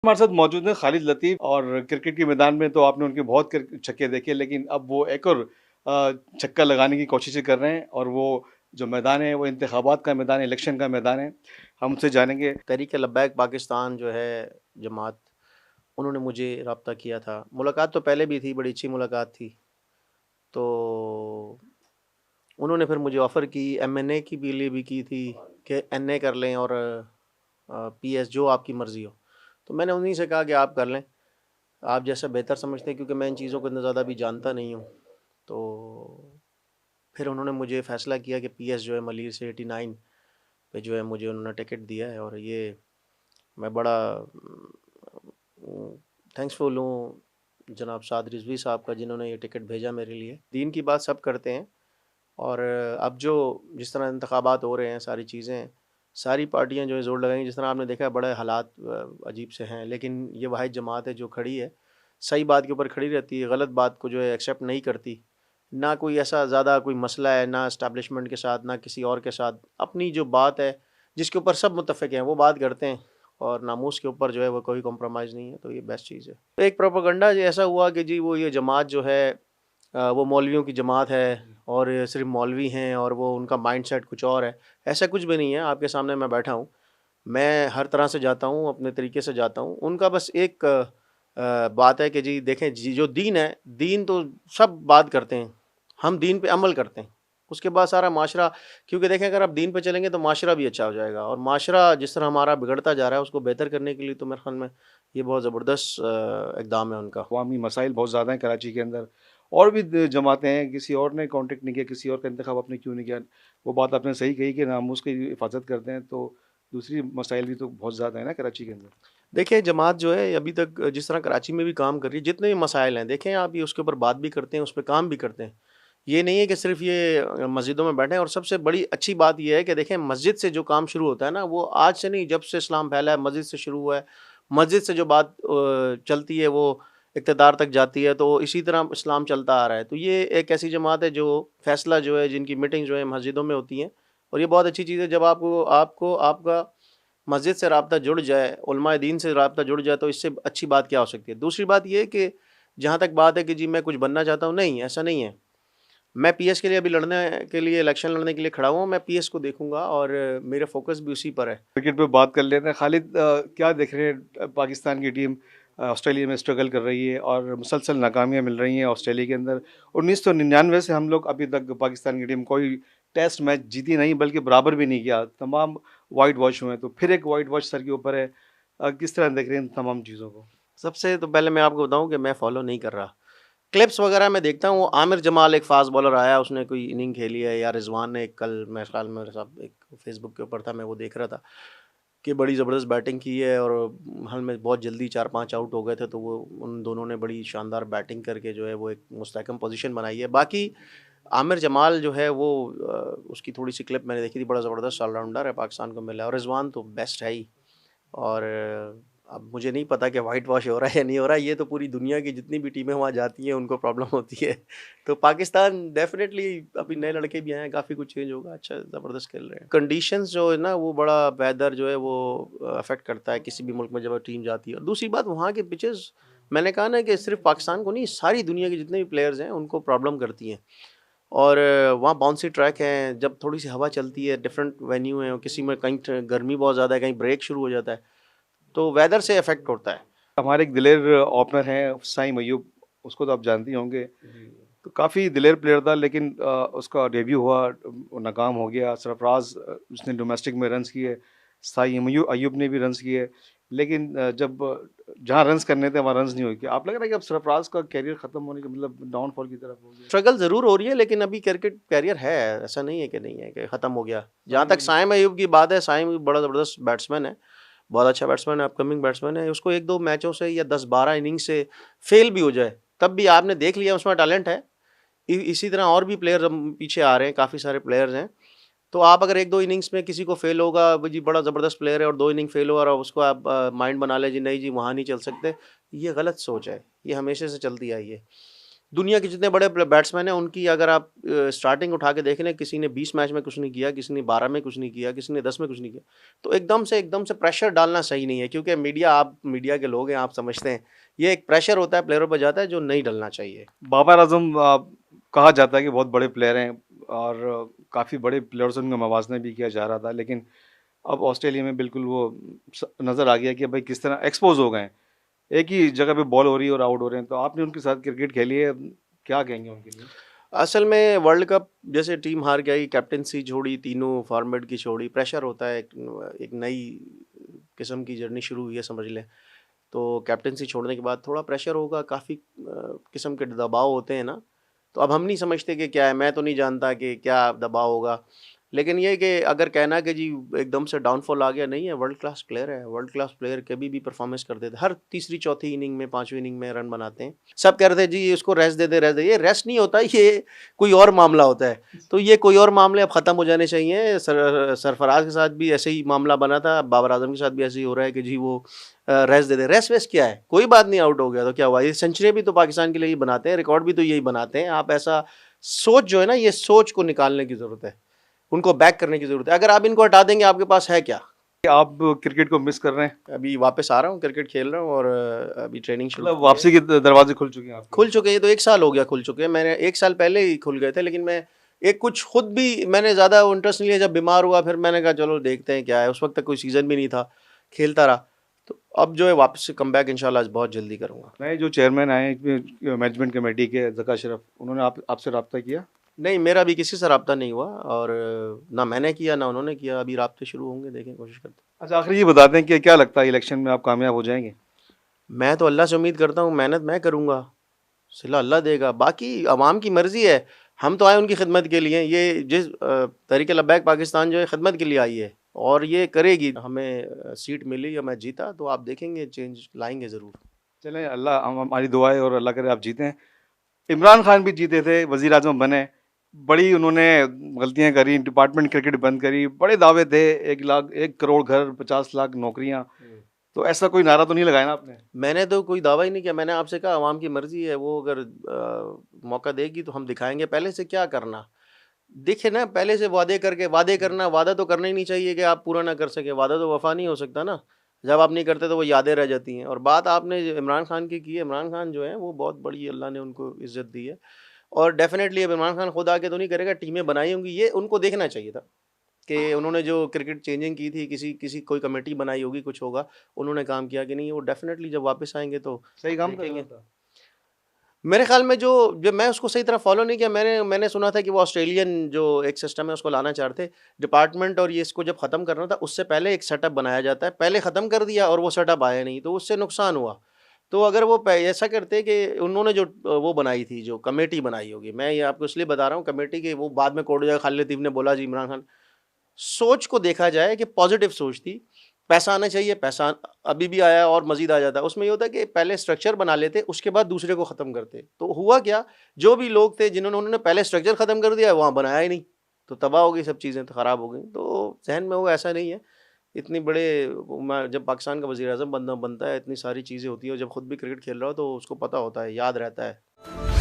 हमारे साथ मौजूद हैं खालिद लतीफ़ और क्रिकेट के मैदान में तो आपने उनके बहुत छक्के देखे, लेकिन अब वो एक और छक्का लगाने की कोशिशें कर रहे हैं और वो जो मैदान है वो इंतखाबात का मैदान है, इलेक्शन का मैदान है। हम उनसे जानेंगे। तहरीक लब्बैक पाकिस्तान जो है जमात, उन्होंने मुझे रब्ता किया था। मुलाकात तो पहले भी थी, बड़ी अच्छी मुलाकात थी। तो उन्होंने फिर मुझे ऑफ़र की, एमएनए की भी लिए भी की थी कि एनए कर लें और पीएस जो आपकी मर्ज़ी हो। तो मैंने उन्हीं से कहा कि आप कर लें, आप जैसा बेहतर समझते हैं, क्योंकि मैं इन चीज़ों को इतना ज़्यादा भी जानता नहीं हूँ। तो फिर उन्होंने मुझे फ़ैसला किया कि पीएस जो है मलीर से 89 पे जो है मुझे उन्होंने टिकट दिया है, और ये मैं बड़ा थैंक्सफुल हूँ जनाब साद रिजवी साहब का, जिन्होंने ये टिकट भेजा मेरे लिए। दीन की बात सब करते हैं, और अब जो जिस तरह इंतखाबात हो रहे हैं, सारी चीज़ें, सारी पार्टियां जो है ज़ोर लगाएंगी। जिस तरह आपने देखा है, बड़े हालात अजीब से हैं, लेकिन ये वाहिद जमात है जो खड़ी है, सही बात के ऊपर खड़ी रहती है, गलत बात को जो है एक्सेप्ट नहीं करती। ना कोई ऐसा ज़्यादा कोई मसला है, ना इस्टेब्लिशमेंट के साथ, ना किसी और के साथ। अपनी जो बात है, जिसके ऊपर सब मुत्तफ़िक हैं, वो बात करते हैं, और नामूस के ऊपर जो है वो कोई कॉम्प्रोमाइज़ नहीं है। तो ये बेस्ट चीज़ है। तो एक प्रोपेगेंडा जो ऐसा हुआ कि जी वो ये जमात जो है वो मौलवियों की जमात है, और ये सिर्फ मौलवी हैं, और वो उनका माइंडसेट कुछ और है। ऐसा कुछ भी नहीं है। आपके सामने मैं बैठा हूँ, मैं हर तरह से जाता हूँ, अपने तरीके से जाता हूँ। उनका बस एक बात है कि जी देखें, जी जो दीन है, दीन तो सब बात करते हैं, हम दीन पे अमल करते हैं, उसके बाद सारा माशरा। क्योंकि देखें, अगर आप दीन पे चलेंगे तो माशरा भी अच्छा हो जाएगा, और माशरा जिस तरह हमारा बिगड़ता जा रहा है, उसको बेहतर करने के लिए तो मेरे ख्याल में ये बहुत ज़बरदस्त इकदाम है उनका। अवामी मसाइल बहुत ज़्यादा हैं कराची के अंदर, और भी जमातें हैं, किसी और ने कॉन्टेक्ट नहीं किया, किसी और का इंतखाब आपने क्यों नहीं किया। वो बात आपने सही कही कि नामूस की हिफाजत करते हैं, तो दूसरी मसाइल भी तो बहुत ज़्यादा है ना कराची के अंदर। देखिए, जमात जो है अभी तक जिस तरह कराची में भी काम कर रही है, जितने भी मसाइल हैं, देखें आप, ये उसके ऊपर बात भी करते हैं, उस पे काम भी करते हैं। ये नहीं है कि सिर्फ़ ये मस्जिदों में बैठे हैं। और सबसे बड़ी अच्छी बात ये है कि देखें, मस्जिद से जो काम शुरू होता है ना, वो आज से नहीं, जब से इस्लाम फैला है, मस्जिद से शुरू हुआ है। मस्जिद से जो बात चलती है, वो इक़्तिदार तक जाती है, तो इसी तरह इस्लाम चलता आ रहा है। तो ये एक ऐसी जमात है जो फ़ैसला जो है, जिनकी मीटिंग जो है मस्जिदों में होती हैं, और ये बहुत अच्छी चीज़ है। जब आपको आपको आपका मस्जिद से राब्ता जुड़ जाए, उलमाए दीन से राब्ता जुड़ जाए, तो इससे अच्छी बात क्या हो सकती है। दूसरी बात ये है कि जहाँ तक बात है कि जी मैं कुछ बनना चाहता हूँ, नहीं, ऐसा नहीं है। मैं पीएस के लिए अभी लड़ने के लिए, इलेक्शन लड़ने के लिए खड़ा हुआ हूँ। मैं पीएस को देखूँगा, और मेरा फ़ोकस भी उसी पर है। क्रिकेट पे बात कर लेते हैं। खालिद, क्या देख रहे हैं, पाकिस्तान की टीम ऑस्ट्रेलिया में स्ट्रगल कर रही है और मुसलसल नाकामियाँ मिल रही हैं ऑस्ट्रेलिया के अंदर। 1999 से हम लोग अभी तक पाकिस्तान की टीम कोई टेस्ट मैच जीती नहीं, बल्कि बराबर भी नहीं किया। तमाम वाइट वॉश हुए हैं, तो फिर एक वाइट वॉश सर के ऊपर है। किस तरह देख रहे हैं इन तमाम चीज़ों को? सबसे तो पहले मैं आपको बताऊँ कि मैं फ़ॉलो नहीं कर रहा। क्लिप्स वगैरह मैं देखता हूँ। आमिर जमाल एक फ़ास्ट बॉलर आया, उसने कोई इनिंग खेली है, या रिज़वान ने कल मेरे ख़्याल में, मेरे साथ एक फ़ेसबुक के ऊपर था, मैं वो देख रहा था कि बड़ी ज़बरदस्त बैटिंग की है, और हाल में बहुत जल्दी 4-5 आउट हो गए थे। तो वो उन दोनों ने बड़ी शानदार बैटिंग करके जो है वो एक मुस्तहकम पोज़ीशन बनाई है। बाकी आमिर जमाल जो है वो उसकी थोड़ी-सी क्लिप मैंने देखी थी, बड़ा ज़बरदस्त ऑलराउंडर है, पाकिस्तान को मिला है। और रिज़वान तो बेस्ट है ही। और अब मुझे नहीं पता कि वाइट वॉश हो रहा है या नहीं हो रहा है। ये तो पूरी दुनिया की जितनी भी टीमें वहाँ जाती हैं, उनको प्रॉब्लम होती है। तो पाकिस्तान डेफ़िनेटली, अभी नए लड़के भी आए हैं, काफ़ी कुछ चेंज होगा, अच्छा ज़बरदस्त खेल रहे हैं। कंडीशंस जो है ना, वो बड़ा वेदर जो है वो अफ़ेक्ट करता है किसी भी मुल्क में जब टीम जाती है। और दूसरी बात, वहाँ के पिचेज़, मैंने कहा ना कि सिर्फ़ पाकिस्तान को नहीं, सारी दुनिया के जितने भी प्लेयर्स हैं, उनको प्रॉब्लम करती हैं। और वहाँ बाउंसी ट्रैक हैं, जब थोड़ी-सी हवा चलती है, डिफरेंट वेन्यू है, और किसी में कहीं गर्मी बहुत ज़्यादा है, कहीं ब्रेक शुरू हो जाता है, तो वेदर से इफ़ेक्ट होता है। हमारे एक दिलेर ओपनर हैं साइम अयूब, उसको तो आप जानते ही होंगे। तो काफ़ी दिलेर प्लेयर था, लेकिन उसका डेब्यू हुआ, नाकाम हो गया। सरफराज, उसने डोमेस्टिक में रन्स किए, साइम अयूब ने भी रन्स किए, लेकिन जब जहाँ रन्स करने थे वहाँ रन्स नहीं हुए। क्या आप लग रहा है कि अब सरफराज का कैरियर ख़त्म होने का मतलब डाउनफॉल की तरफ हो गया? स्ट्रगल ज़रूर हो रही है, लेकिन अभी क्रिकेट कैरियर है, ऐसा नहीं है कि नहीं है, कि ख़त्म हो गया। जहाँ साइम तक अयूब। साइम अयूब की बात है, साइम अयूब बड़ा ज़बरदस्त बैट्समैन है, बहुत अच्छा बैट्समैन है, अपकमिंग बैट्समैन है। उसको 1-2 मैचों से या 10-12 इनिंग्स से फेल भी हो जाए, तब भी आपने देख लिया उसमें टैलेंट है। इसी तरह और भी प्लेयर पीछे आ रहे हैं, काफ़ी सारे प्लेयर्स हैं। तो आप अगर 1-2 इनिंग्स में किसी को फेल होगा, वो जी बड़ा ज़बरदस्त प्लेयर है, और 2 इनिंग फेल हुआ, और उसको आप माइंड बना लें जी नहीं जी वहाँ नहीं चल सकते, ये गलत सोच है। ये हमेशा से चलती आई है। दुनिया के जितने बड़े बैट्समैन हैं उनकी अगर आप स्टार्टिंग उठा के देख लें, किसी ने 20 मैच में कुछ नहीं किया, किसी ने 12 में कुछ नहीं किया, किसी ने 10 में कुछ नहीं किया। तो एकदम से प्रेशर डालना सही नहीं है, क्योंकि मीडिया, आप मीडिया के लोग हैं, आप समझते हैं, ये एक प्रेशर होता है प्लेयरों पर जाता है जो नहीं डलना चाहिए। बाबर आजम कहा जाता है कि बहुत बड़े प्लेयर हैं और काफ़ी बड़े प्लेयर्स उनका मवाजना भी किया जा रहा था, लेकिन अब ऑस्ट्रेलिया में बिल्कुल वो नज़र आ गया कि भाई किस तरह एक्सपोज हो गए हैं, एक ही जगह पे बॉल हो रही है और आउट हो रहे हैं। तो आपने उनके साथ क्रिकेट खेली है, क्या कहेंगे उनके लिए? असल में वर्ल्ड कप जैसे टीम हार गई, कैप्टेंसी छोड़ी, तीनों फॉर्मेट की छोड़ी, प्रेशर होता है, एक नई किस्म की जर्नी शुरू हुई है समझ लें। तो कैप्टेंसी छोड़ने के बाद थोड़ा प्रेशर होगा, काफ़ी किस्म के दबाव होते हैं ना। तो अब हम नहीं समझते कि क्या है, मैं तो नहीं जानता कि क्या दबाव होगा, लेकिन ये कि अगर कहना कि जी एकदम से डाउनफॉल आ गया, नहीं है। वर्ल्ड क्लास प्लेयर है, वर्ल्ड क्लास प्लेयर कभी भी परफॉर्मेंस कर देते, हर तीसरी चौथी इनिंग में, पांचवी इनिंग में रन बनाते हैं। सब कह रहे थे जी इसको रेस्ट दे दे, रेस्ट दे। ये रेस्ट नहीं होता, ये कोई और मामला होता है। तो ये कोई और मामले अब ख़त्म हो जाने चाहिए। सरफराज के साथ भी ऐसे ही मामला बना था, बाबर आजम के साथ भी ऐसे ही हो रहा है कि जी वो रेस्ट दे दे। रेस्ट वेस्ट क्या है, कोई बात नहीं, आउट हो गया तो क्या हुआ। ये सेंचुरी भी तो पाकिस्तान के लिए ही बनाते हैं, रिकॉर्ड भी तो यही बनाते हैं। आप ऐसा सोच जो है ना, ये सोच को निकालने की ज़रूरत है, उनको बैक करने की ज़रूरत है। अगर आप इनको हटा देंगे, आपके पास है क्या? आप क्रिकेट को मिस कर रहे हैं? अभी वापस आ रहा हूँ, क्रिकेट खेल रहा हूँ और अभी ट्रेनिंग शुरू मतलब वापसी के दरवाजे खुल चुके हैं आपके? खुल चुके हैं। तो 1 साल हो गया खुल चुके हैं। मैंने 1 साल पहले ही खुल गए थे, लेकिन मैं एक कुछ खुद भी मैंने ज़्यादा इंटरेस्ट नहीं लिया। जब बीमार हुआ फिर मैंने कहा चलो देखते हैं क्या है। उस वक्त तक कोई सीज़न भी नहीं था, खेलता रहा। तो अब जो है वापस से कम बैक इंशाल्लाह बहुत जल्दी करूँगा। नए जो चेयरमैन आए मैनेजमेंट कमेटी के, ज़का अशरफ, उन्होंने आपसे रब्ता किया? नहीं, मेरा अभी किसी से रब्ता नहीं हुआ और ना मैंने किया ना उन्होंने किया। अभी राब्ते शुरू होंगे, देखें, कोशिश करते हैं। अच्छा, आखिर ये बता दें कि क्या लगता है इलेक्शन में आप कामयाब हो जाएंगे? मैं तो अल्लाह से उम्मीद करता हूँ, मेहनत मैं करूँगा, सिला अल्लाह देगा, बाकी अवाम की मर्ज़ी है। हम तो आए उनकी खिदमत के लिए। ये जिस तहरीक लब्बैक पाकिस्तान जो है खिदमत के लिए आई है और ये करेगी। हमें सीट मिली या मैं जीता तो आप देखेंगे चेंज लाएंगे ज़रूर। चलें, अल्लाह हमारी दुआ है और अल्लाह करे आप जीतें। इमरान खान भी जीते थे, वज़ीर आज़म बने, बड़ी उन्होंने गलतियां करी, डिपार्टमेंट क्रिकेट बंद करी, बड़े दावे थे, 1 लाख 1 करोड़ घर, 50 लाख नौकरियां। तो ऐसा कोई नारा तो नहीं लगाया ना आपने? मैंने तो कोई दावा ही नहीं किया। मैंने आपसे कहा अवाम की मर्ज़ी है, वो अगर मौका देगी तो हम दिखाएंगे। पहले से क्या करना, देखे ना, पहले से वादे करके वादे करना। वादा तो करना ही नहीं चाहिए कि आप पूरा ना कर सके। वादा तो वफा नहीं हो सकता ना, जब आप नहीं करते तो वो यादें रह जाती हैं। और बात आपने जो इमरान खान की है, इमरान खान जो है वो बहुत बड़ी, अल्लाह ने उनको इज्जत दी है। और डेफिनेटली अब इमरान खान खुद आके तो नहीं करेगा, टीमें बनाई होंगी। ये उनको देखना चाहिए था कि उन्होंने जो क्रिकेट चेंजिंग की थी, किसी किसी कोई कमेटी बनाई होगी, कुछ होगा, उन्होंने काम किया कि नहीं। वो डेफिनेटली जब वापस आएंगे तो सही काम कर रहा देखेंगे। था। मेरे ख्याल में जो जब मैं उसको सही तरह फॉलो नहीं किया। मैंने सुना था कि वो ऑस्ट्रेलियन जो एक सिस्टम है उसको लाना चाहते थे। डिपार्टमेंट और ये इसको जब ख़त्म करना था उससे पहले एक सेटअप बनाया जाता है। पहले ख़त्म कर दिया और वो सेटअप आया नहीं, तो उससे नुकसान हुआ। तो अगर वो ऐसा करते कि उन्होंने जो वो बनाई थी, जो कमेटी बनाई होगी, मैं ये आपको इसलिए बता रहा हूँ कमेटी की, वो बाद में कोर्ट जाकर खालिद लतीफ़ ने बोला जी इमरान खान, सोच को देखा जाए कि पॉजिटिव सोच थी। पैसा आना चाहिए, पैसा अभी भी आया और मज़ीद आ जाता है। उसमें ये होता है कि पहले स्ट्रक्चर बना लेते, उसके बाद दूसरे को ख़त्म करते। तो हुआ क्या, जो भी लोग थे उन्होंने पहले स्ट्रक्चर ख़त्म कर दिया, वहाँ बनाया ही नहीं, तो तबाह हो गई, सब चीज़ें तो ख़राब हो गई। तो जहन में वो ऐसा नहीं है। इतनी बड़े जब पाकिस्तान का वज़ीर आज़म बनता है, इतनी सारी चीज़ें होती हैं और जब खुद भी क्रिकेट खेल रहा हो तो उसको पता होता है, याद रहता है।